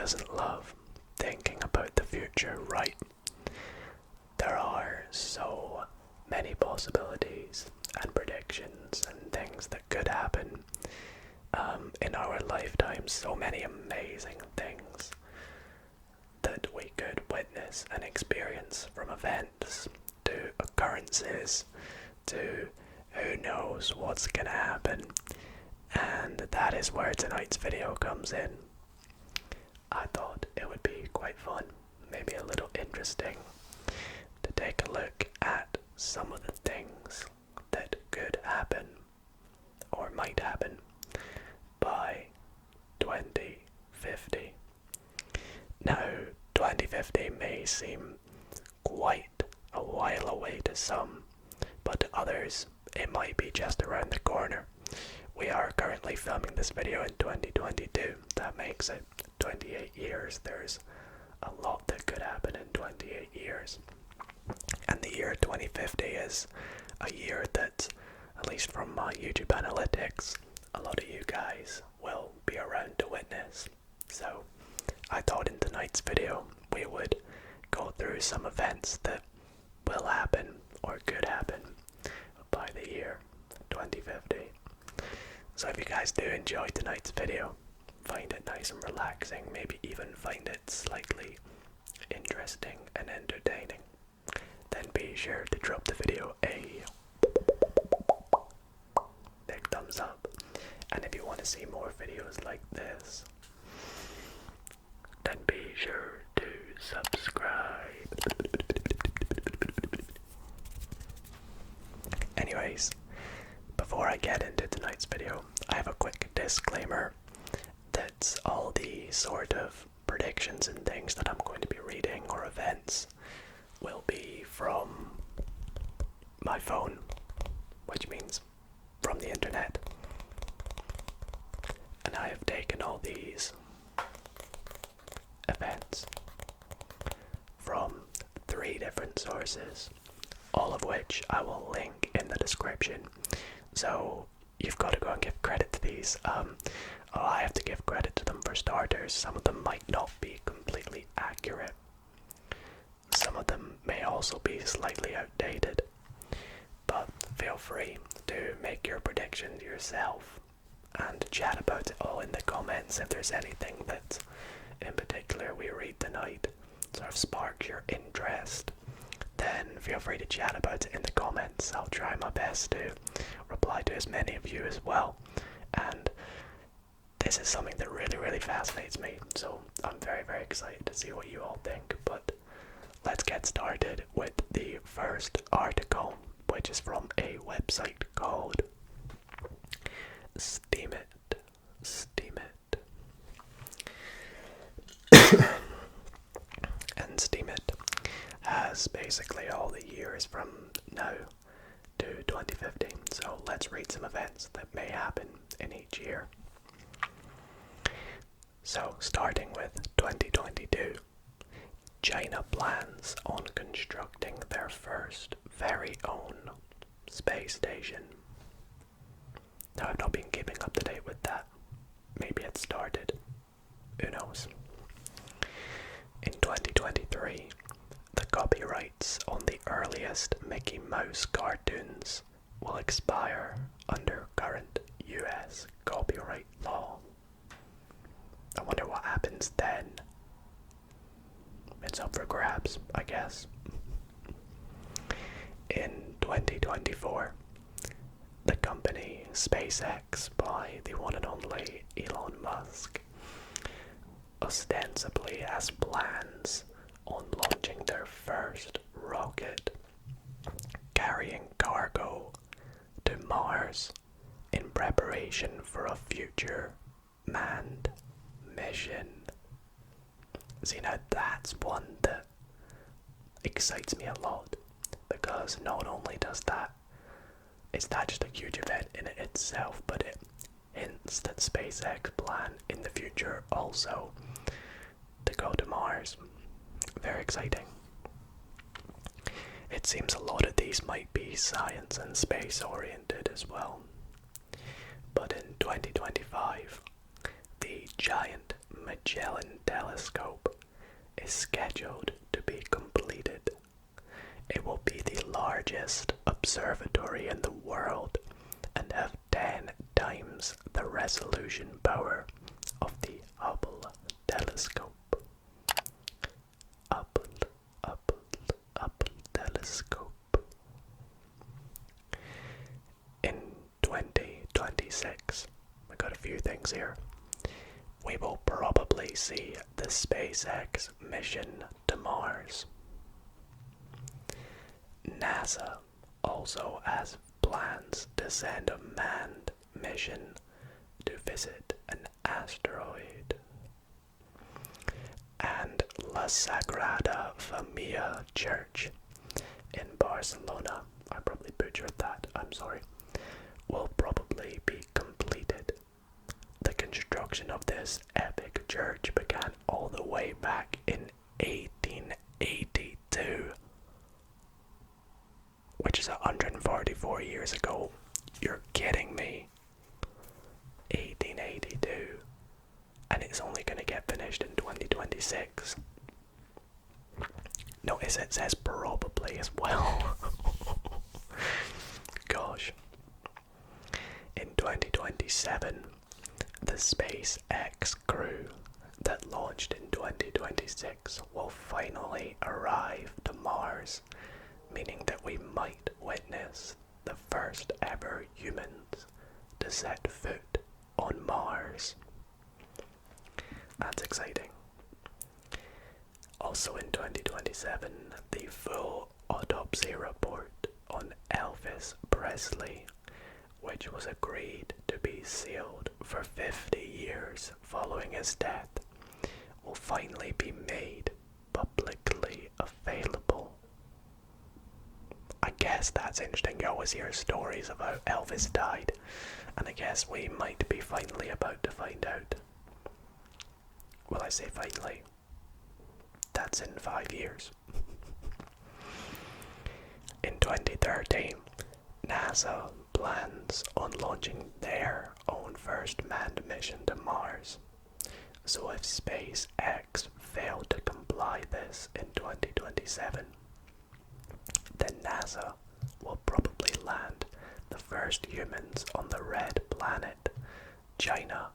doesn't love thinking about the future, right? There are so many possibilities and predictions and things that could happen in our lifetime. So many amazing things that we could witness and experience, from events to occurrences to who knows what's gonna happen. And that is where tonight's video comes in. I thought it would be quite fun, maybe a little interesting, to take a look at some of the things that could happen or might happen by 2050. Now, 2050 may seem quite a while away to some, but to others it might be just around the corner. We are currently filming this video in 2022. That makes it 28 years. There's a lot that could happen in 28 years. And the year 2050 is a year that, at least from my YouTube analytics, a lot of you guys will be around to witness. So I thought in tonight's video we would go through some events that will happen or could happen by the year 2050. So if you guys do enjoy tonight's video, find it nice and relaxing, maybe even find it slightly interesting and entertaining, then be sure to drop the video a big thumbs up. And if you want to see more videos like this, then be sure to subscribe. Anyways, before I get into tonight's video, I have a quick disclaimer that all the sort of predictions and things that I'm going to be reading or events will be from my phone, which means from the internet. And I have taken all these events from 3 different sources, all of which I will link in the description. So you've got to go and give credit to these. I have to give credit to them for starters. Some of them might not be completely accurate. Some of them may also be slightly outdated. But feel free to make your predictions yourself and chat about it all in the comments. If there's anything that in particular we read tonight sort of sparks your interest, then feel free to chat about it in the comments. I'll try my best to reply to as many of you as well. And this is something that really fascinates me, so I'm very excited to see what you all think. But let's get started with the first article, which is from a website called Steam It. And Steam It has basically all the years from now to 2050. So let's read some events that may happen in each year. So starting with 2022, China plans on constructing their first very own space station. Now, I've not been keeping up to date with that. Maybe it started. Who knows? In 2023, the copyrights on the earliest Mickey Mouse cartoons will expire under current US copyright law. I wonder what happens then. It's up for grabs, I guess. In 2024, the company SpaceX by the one and only Elon Musk ostensibly has plans on launching their first rocket carrying cargo to Mars in preparation for a future manned mission. See, now that's one that excites me a lot, because not only is that just a huge event in it itself, but it hints that SpaceX plan in the future also to go to Mars. Very exciting. It seems a lot of these might be science and space oriented as well. But in 2025, the giant Magellan telescope is scheduled to be completed. It will be the largest observatory in the world and have 10 times the resolution power of the Hubble telescope. Hubble telescope. In 2026, we got a few things here. We will probably see the SpaceX mission to Mars. NASA also has plans to send a manned mission to visit an asteroid. And La Sagrada Familia Church in Barcelona, I probably butchered that, I'm sorry, will probably be completed. The construction of this epic church began all the way back in 1882, which is 144 years ago. You're kidding me. 1882. And it's only going to get finished in 2026. Notice it says probably as well. Gosh. In 2027, the SpaceX crew that launched in 2026 will finally arrive to Mars, meaning that we might witness the first ever humans to set foot on Mars. That's exciting. Also in 2027, the full autopsy report on Elvis Presley, which was agreed to be sealed for 50 years following his death, will finally be made publicly available. I guess that's interesting. You always hear stories about Elvis died, and I guess we might be finally about to find out. Well, I say finally. That's in 5 years. In 2030, NASA plans on launching their own first manned mission to Mars. So if SpaceX failed to comply this in 2027, then NASA will probably land the first humans on the red planet, China.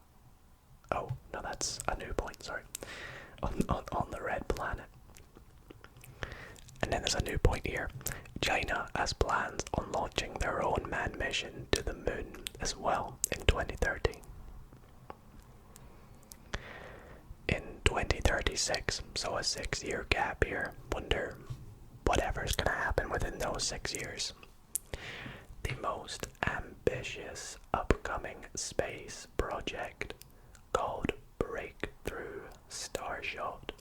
Oh, no, that's a new point, sorry. On the red planet. And then there's a new point here. China has plans on launching their own manned mission to the moon as well in 2030. In 2036, so a 6-year gap here. Wonder whatever's gonna happen within those 6 years. The most ambitious upcoming space project called Breakthrough Starshot.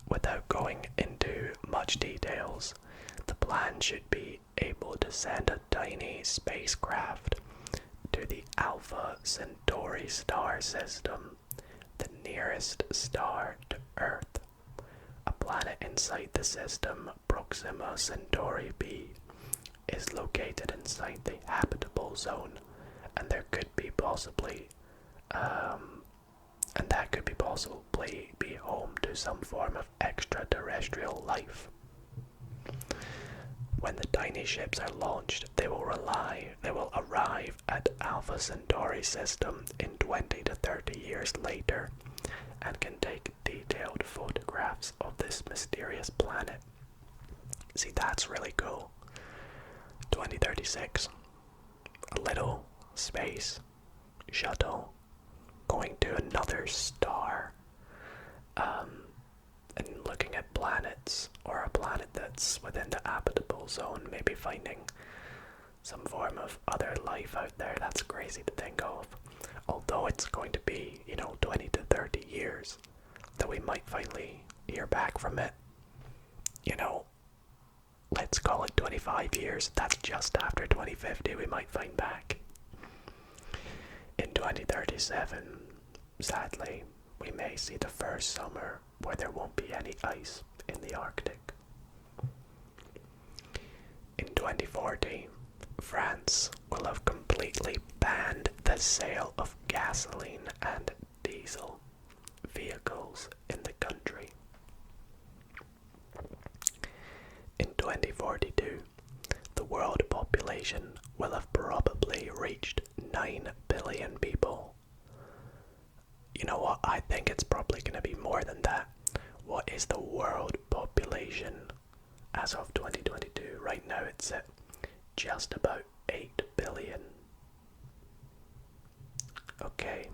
Without going into much details, the plan should be able to send a tiny spacecraft to the Alpha Centauri star system, the nearest star to Earth. A planet inside the system, Proxima Centauri b, is located inside the habitable zone, and there could be possibly be home to some form of extraterrestrial life. When the tiny ships are launched, they will arrive at Alpha Centauri system in 20 to 30 years later and can take detailed photographs of this mysterious planet. See, that's really cool. 2036, a little space shuttle going to another star, and looking at planets, or a planet that's within the habitable zone, maybe finding some form of other life out there. That's crazy to think of. Although it's going to be, 20 to 30 years that we might finally hear back from it. Let's call it 25 years. That's just after 2050 we might find back. In 2037, sadly, we may see the first summer where there won't be any ice in the Arctic. In 2040, France will have completely banned the sale of gasoline and diesel vehicles in the country. In 2042, the world population will have probably reached 9 billion people. You know what? I think it's probably going to be more than that. What is the world population as of 2022? Right now it's at just about 8 billion. Okay.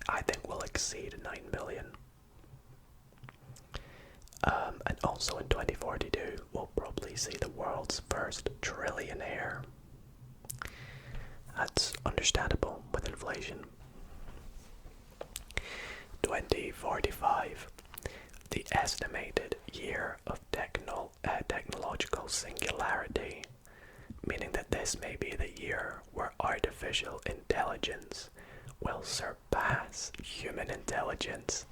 I think we'll exceed 9 billion. And also in 2042, we'll probably see the world's first trillionaire. That's understandable with inflation. 2045, the estimated year of technological singularity, meaning that this may be the year where artificial intelligence will surpass human intelligence,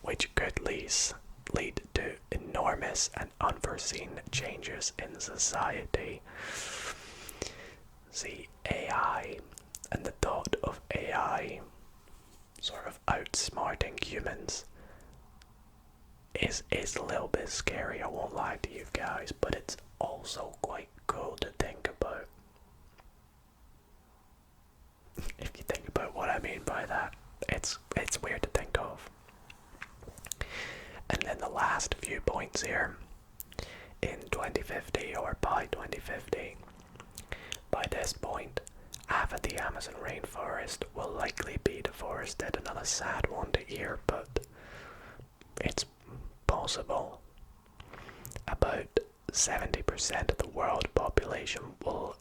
which could lead to enormous and unforeseen changes in society. See, AI and the thought of AI sort of outsmarting humans is a little bit scary, I won't lie to you guys, but it's also quite cool to think about. If you think about what I mean by that, it's weird to think of. And then the last few points here, in 2050 or by 2050, by this point, half of the Amazon rainforest will likely be deforested. Another sad one to hear, but it's possible. About 70% of the world population will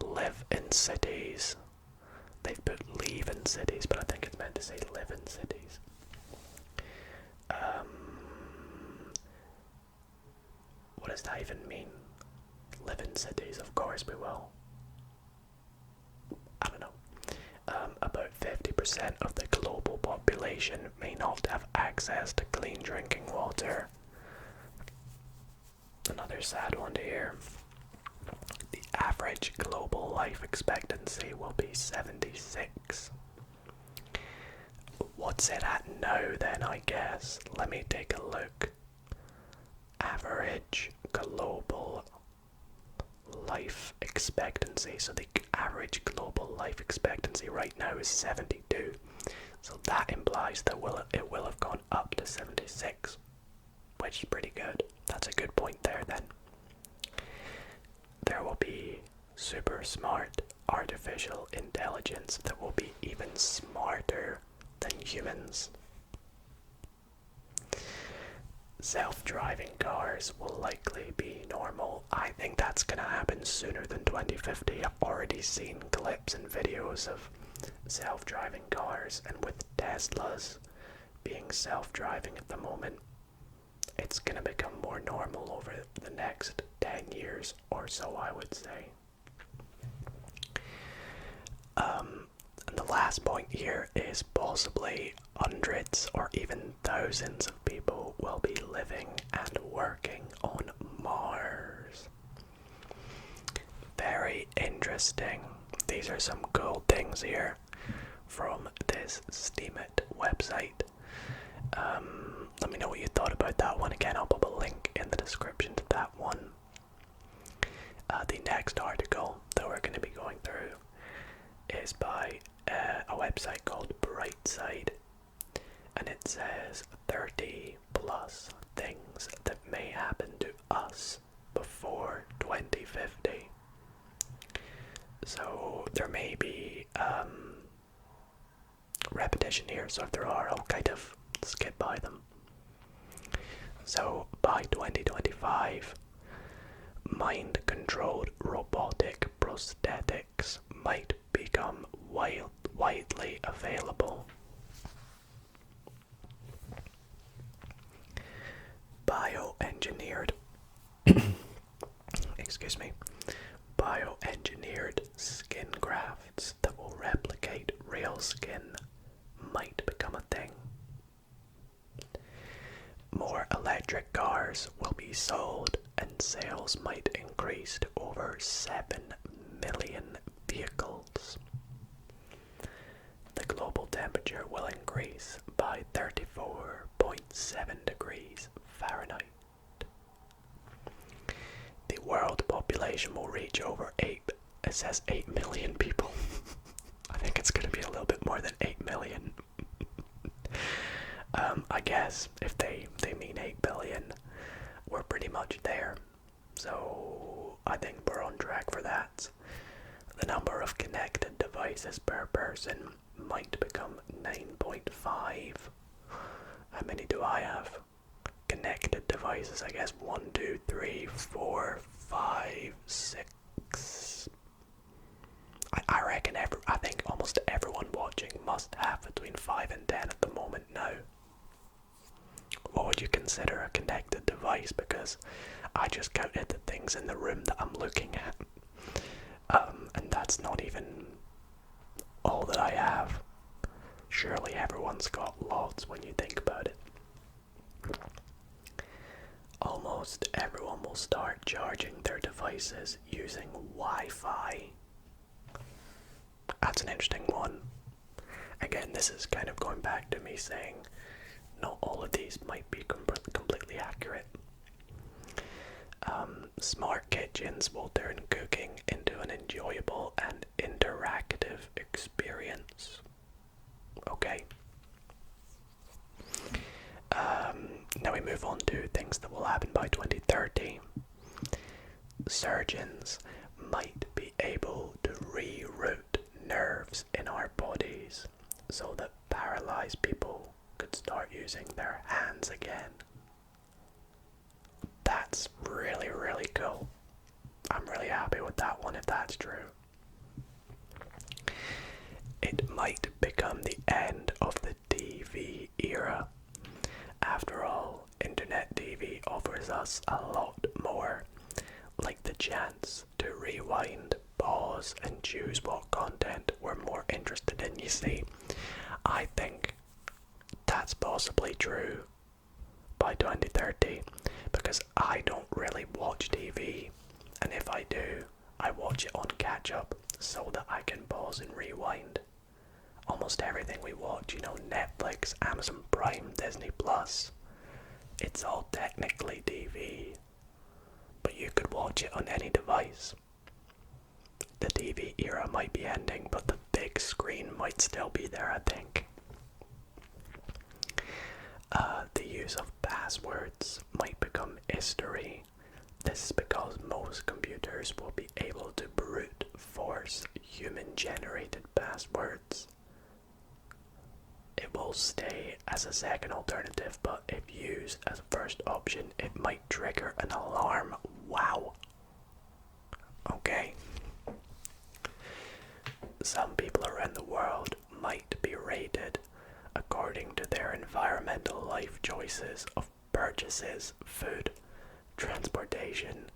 live in cities. They've put leave in cities, but I think it's meant to say live in cities. What does that even mean? Live in cities, of course we will. I don't know. About 50% of the global population may not have access to clean drinking water. Another sad one to hear. The average global life expectancy will be 76. What's it at now then, I guess? Let me take a look. Average global life expectancy. So the average global life expectancy right now is 72. So that implies that it will have gone up to 76, which is pretty good. That's a good point there then. There will be super smart artificial intelligence that will be even smarter than humans. Self-driving cars will likely be normal. I think that's going to happen sooner than 2050. I've already seen clips and videos of self-driving cars, and with Teslas being self-driving at the moment, it's going to become more normal over the next 10 years or so, I would say. And the last point here is possibly hundreds or even thousands of people will be living and working on Mars. Very interesting. These are some cool things here from this Steemit website. Let me know what you thought about that one. Again, I'll put a link in the description to that one. The next article that we're going to be going through is by a website called Brightside, and it says 30 plus things that may happen to us before 2050. So there may be repetition here, so if there are, I'll kind of skip by them. So by 2025, mind-controlled robotic prosthetics might become widely available. Bioengineered bioengineered skin grafts that will replicate real skin might become a thing. More electric cars will be sold, and sales might increase to over 7 million vehicles. The global temperature will increase population will reach over 8, it says 8 million people. I think it's going to be a little bit more than 8 million. I guess if they mean 8 billion, we're pretty much there. So I think we're on track for that. The number of connected devices per person might become 9.5. How many do I have? Connected devices, I guess 1, 2, 3, 4, 5, 6. I reckon I think almost everyone watching must have between 5 and 10 at the moment now. What would you consider a connected device? Because I just counted the things in the room that I'm looking at. And that's not even all that I have. Surely everyone's got lots when you think about it. Almost everyone will start charging their devices using Wi-Fi. That's an interesting one. Again, this is kind of going back to me saying not all of these might be completely accurate. Smart kitchens will turn cooking into an enjoyable and interactive experience. Okay. Now we move on to things that will happen by 2030. Surgeons might be able to reroute nerves in our bodies so that paralyzed people could start using their hands again. That's really, really cool. I'm really happy with that one if that's true. It might become the end of the TV era. After all, Internet TV offers us a lot more, like the chance to rewind, pause, and choose what content we're more interested in. You see, I think that's possibly true by 2030, because I don't really watch TV, and if I do, I watch it on catch up so that I can pause and rewind. Almost everything we watch, Netflix, Amazon Prime, Disney Plus, it's all technically TV, but you could watch it on any device. The TV era might be ending, but the big screen might still be there, I think. The use of passwords might become history. This is because most computers will be able to brute force human-generated passwords. It will stay as a second alternative, but if used as a first option, it might trigger an alarm. Wow. Okay. Some people around the world might be rated according to their environmental life choices of purchases, food, transportation,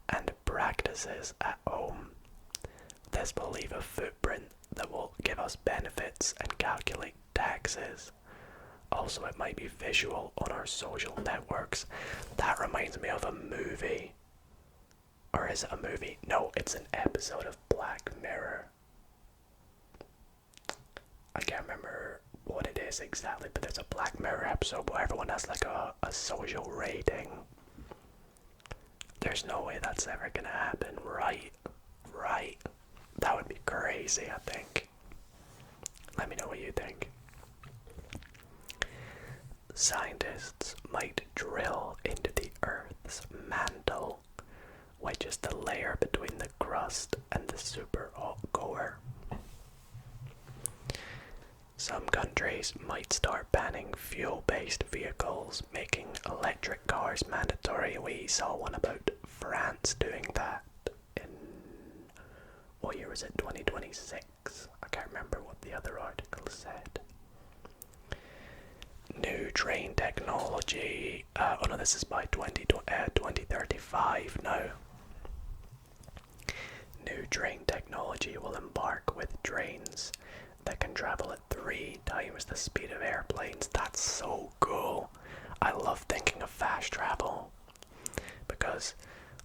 and practices at home. This will leave a footprint that will give us benefits and calculate taxes. Also, it might be visual on our social networks. That reminds me of a movie. Or is it a movie? No, it's an episode of Black Mirror. I can't remember what it is exactly, but there's a Black Mirror episode where everyone has like a social rating. There's no way that's ever gonna happen, right? Right. That would be crazy, I think. Let me know what you think. Scientists might drill into the Earth's mantle, which is the layer between the crust and the superhot core. Some countries might start banning fuel-based vehicles, making electric cars mandatory. We saw one about France doing that in, what year was it, 2026? I can't remember what the other article said. New train technology, oh no, this is by 2035 now. New train technology will embark with trains that can travel at 3 times the speed of airplanes. That's so cool. I love thinking of fast travel, because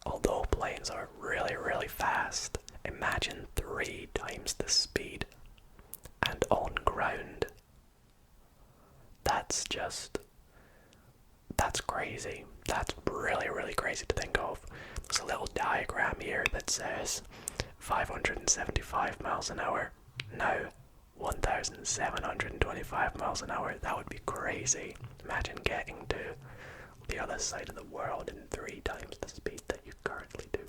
although planes are really, really fast, imagine 3 times the speed and on ground. That's crazy. That's really, really crazy to think of. There's a little diagram here that says 575 miles an hour. Now 1,725 miles an hour. That would be crazy. Imagine getting to the other side of the world in 3 times the speed that you currently do.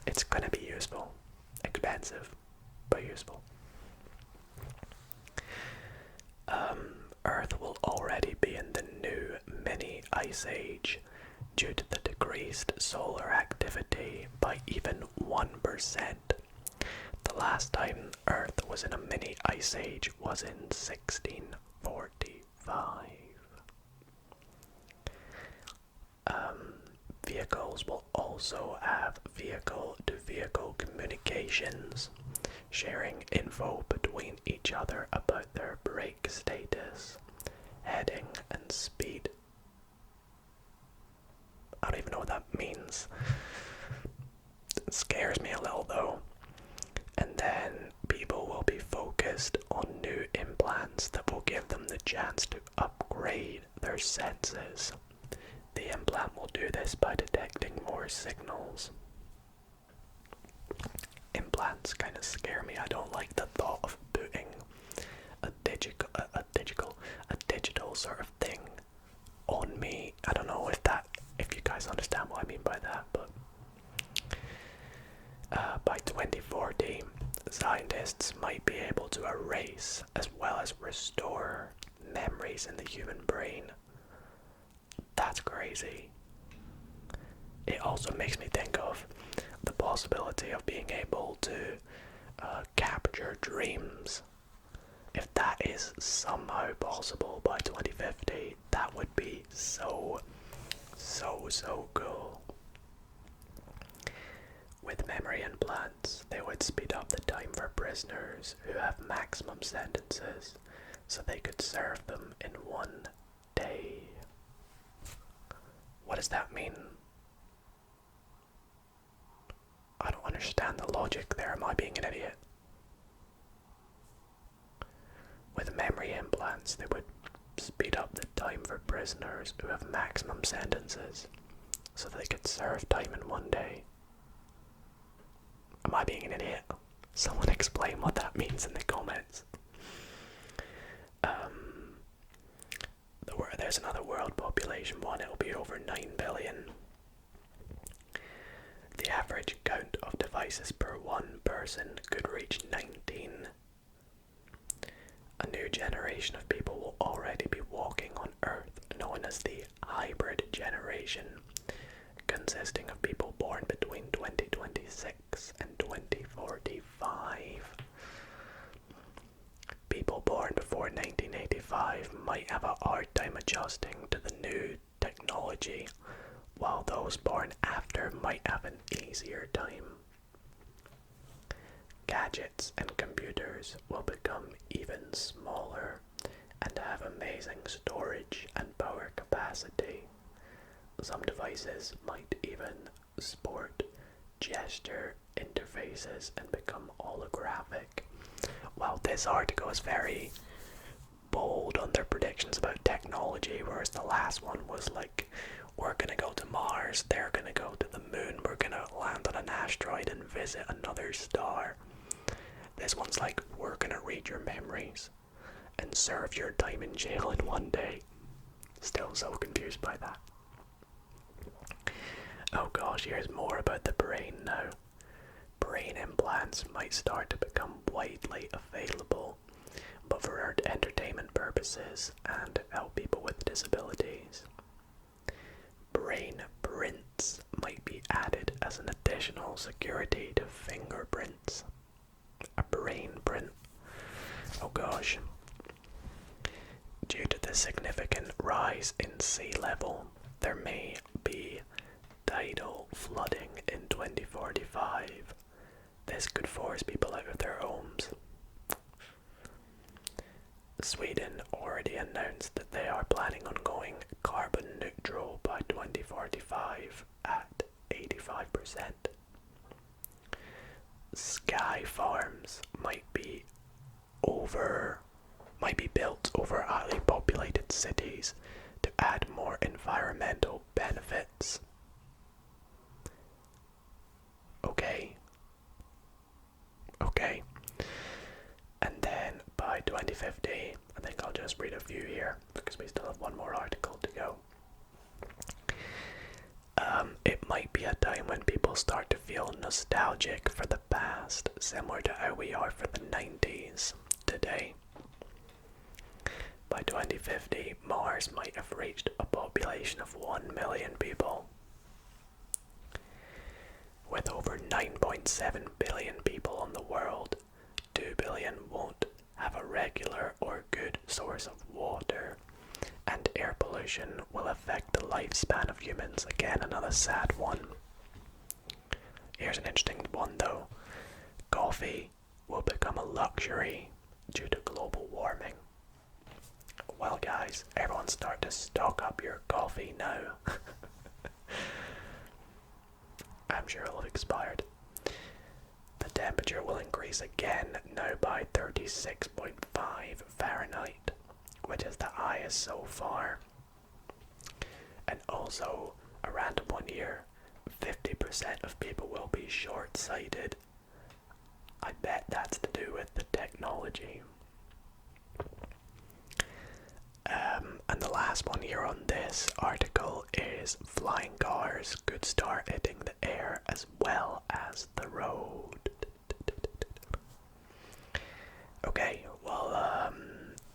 It's gonna be useful. Expensive, but useful. Earth will already be in the new mini ice age due to the decreased solar activity by even 1%. The last time Earth was in a mini ice age was in 1645. Vehicles will also have vehicle-to-vehicle communications, sharing info between each other about their brake status, heading, and speed. I don't even know what that means. It scares me a little though. And then people will be focused on new implants that will give them the chance to upgrade their senses. The implant will do this by detecting more signals. Implants kind of scare me. I don't like the thought of putting a digital sort of thing on me. I don't know if you guys understand what I mean by that, but by 2040, scientists might be able to erase as well as restore memories in the human brain. That's crazy. It also makes me think of the possibility of being able to capture dreams. If that is somehow possible by 2050, that would be so cool. With memory implants, they would speed up the time for prisoners who have maximum sentences, so they could serve them in 1 day. What does that mean? I don't understand the logic there. Am I being an idiot? With memory implants, they would speed up the time for prisoners who have maximum sentences, so they could serve time in 1 day. Am I being an idiot? Someone explain what that means in the comments. There's another world population one. It'll be over 9 billion. The average count of devices per one person could reach 19. A new generation of people will already be walking on Earth, known as the hybrid generation, consisting of people born between 2026 and 2045. People born before 1985 might have a hard time adjusting to the new technology, while those born after might have an easier time. Gadgets and computers will become even smaller and have amazing storage and power capacity. Some devices might even sport gesture interfaces and become holographic. Well, this article is very bold on their predictions about technology, whereas the last one was like, we're gonna go to Mars, they're gonna go to the moon, we're gonna land on an asteroid and visit another star. This one's like, we're gonna read your memories and serve your time in jail in 1 day. Still so confused by that. Oh gosh, here's more about the brain now. Brain implants might start to become widely available, but for entertainment purposes and to help people with disabilities. Brain prints might be added as an additional security to fingerprints. A brain print. Oh gosh. Due to the significant rise in sea level, there may be tidal flooding in 2045. This could force people out of their homes. Sweden already announced that they are planning on going carbon neutral by 2045 at 85%. Sky farms might be built over highly populated cities to add more environmental benefits. logic for the past, similar to how we are for the 90s today. By 2050, Mars might have reached a population of 1 million people. With over 9.7 billion people on the world, 2 billion won't have a regular or good source of water, and air pollution will affect the lifespan of humans. Again, another sad one. Here's an interesting one though. Coffee will become a luxury due to global warming. Well guys, everyone start to stock up your coffee now. I'm sure it'll have expired. The temperature will increase again, now by 36.5 Fahrenheit, which is the highest so far. And also, a random one here, 50% of people will be short-sighted. I bet that's to do with the technology. And the last one here on this article is flying cars could start hitting the air as well as the road. Okay, well,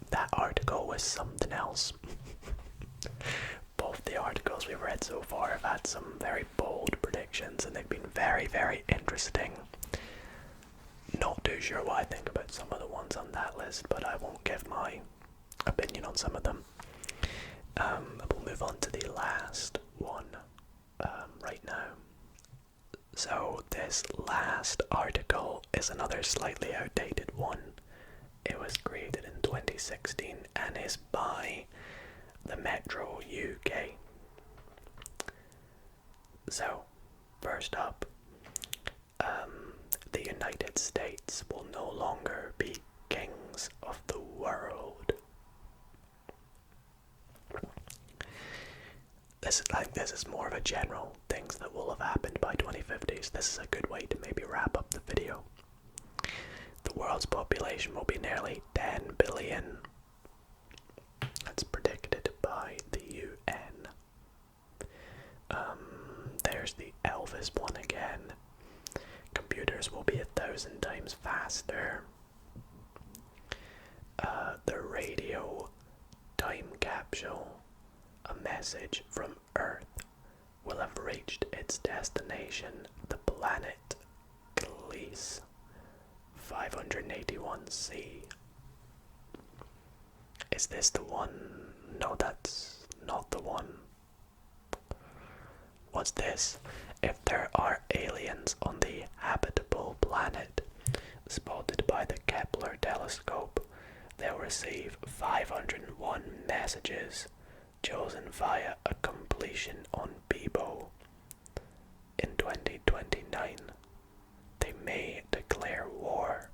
that article was something else. Both the articles we've read so far have had some very bold predictions and they've been very, very interesting. Not too sure what I think about some of the ones on that list, but I won't give my opinion on some of them. We'll move on to the last one right now. So this last article is another slightly outdated one. It was created in 2016 and is by the Metro UK. So, first up, the United States will no longer be kings of the world. This is more of a general things that will have happened by 2050s. This is a good way to maybe wrap up the video. The world's population will be nearly 10 billion. That's predicted by the UN. There's the Elvis one again. Computers will be 1,000 times faster. The radio time capsule, a message from Earth, will have reached its destination, the planet Gliese 581c. Is this the one? No, that's not the one. What's this? If there are aliens on the habitable planet spotted by the Kepler telescope, they'll receive 501 messages chosen via a completion on Bibo. In 2029, they may declare war.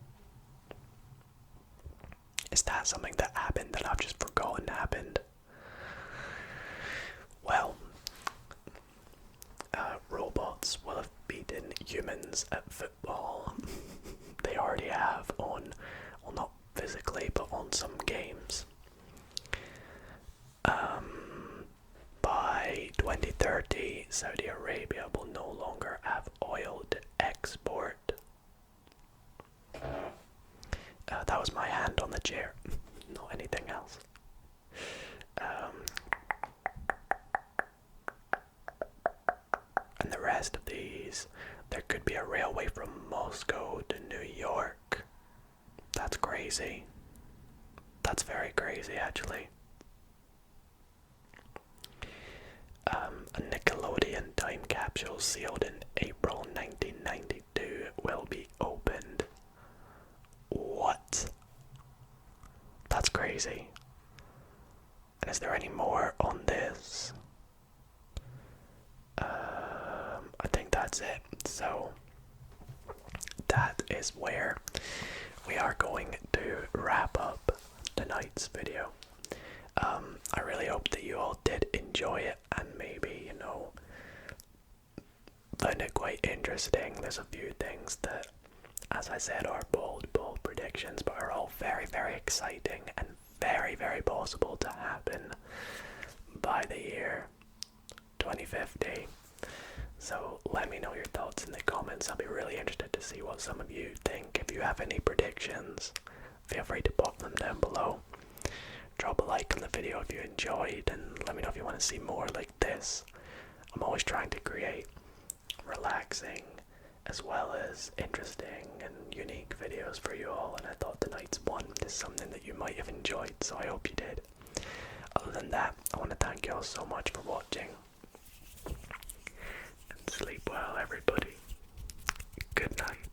Is that something that happened that I've just forgotten happened? Well, robots will have beaten humans at football. They already have on, well, not physically, but on some games. By 2030, Saudi Arabia will no longer have oil to export. That was my hand on the chair, not anything else. And the rest of these, there could be a railway from Moscow to New York. That's crazy. That's very crazy, actually. A Nickelodeon time capsule sealed in April 1992 will be opened. What? That's crazy. And is there any more on this? I think that's it. So that is where we are going to wrap up tonight's video. I really hope that you all did enjoy it and maybe, found it quite interesting. There's a few things that, as I said, are bold predictions, but are all very, very exciting and very, very possible to happen by the year 2050. So let me know your thoughts in the comments. I'll be really interested to see what some of you think. If you have any predictions, feel free to pop them down below. Drop a like on the video if you enjoyed, and let me know if you want to see more like this. I'm always trying to create relaxing as well as interesting and unique videos for you all, and I thought tonight's one is something that you might have enjoyed, so I hope you did. Other than that, I want to thank you all so much for watching, and sleep well everybody. Good night.